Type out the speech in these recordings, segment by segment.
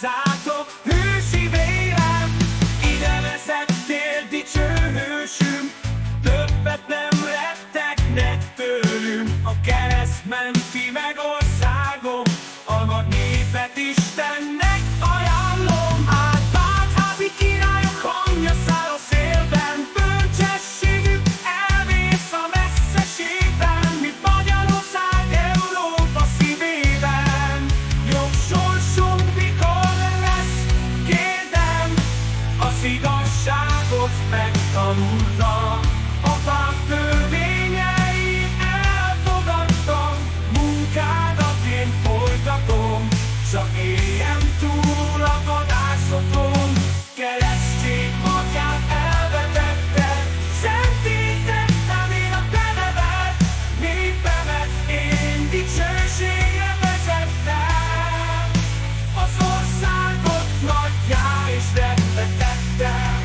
házzátok, hősi vérem, ide vezettél, dicső hősünk, többet nem rettegnek tőlünk. A kereszt menti meg országom, a nagy népet Istennek ajánlom. Átvált házi királyok hangja száll a szélben, bölcsességük elvész a messzeségben, mint Magyarország Európa szívében. Jobb sorsunk mikor lesz, kérdem, az igazságot megtanultam. Apám törvényeit elfogadtam, munkádat én folytatom, csak éljem túl a vadászaton. Keresztség magát elvetetted, szentítettem én a te neved, népemet én dicsőségre vezettem, az országot nagyjá és rendbe tettem.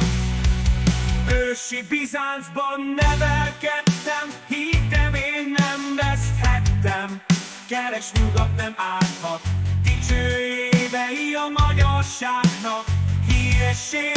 Ősi Bizáncban nevelkedtem, hittem én nem veszthettem, keres nyugat nem árthat, dicső évei a magyarságnak, híressé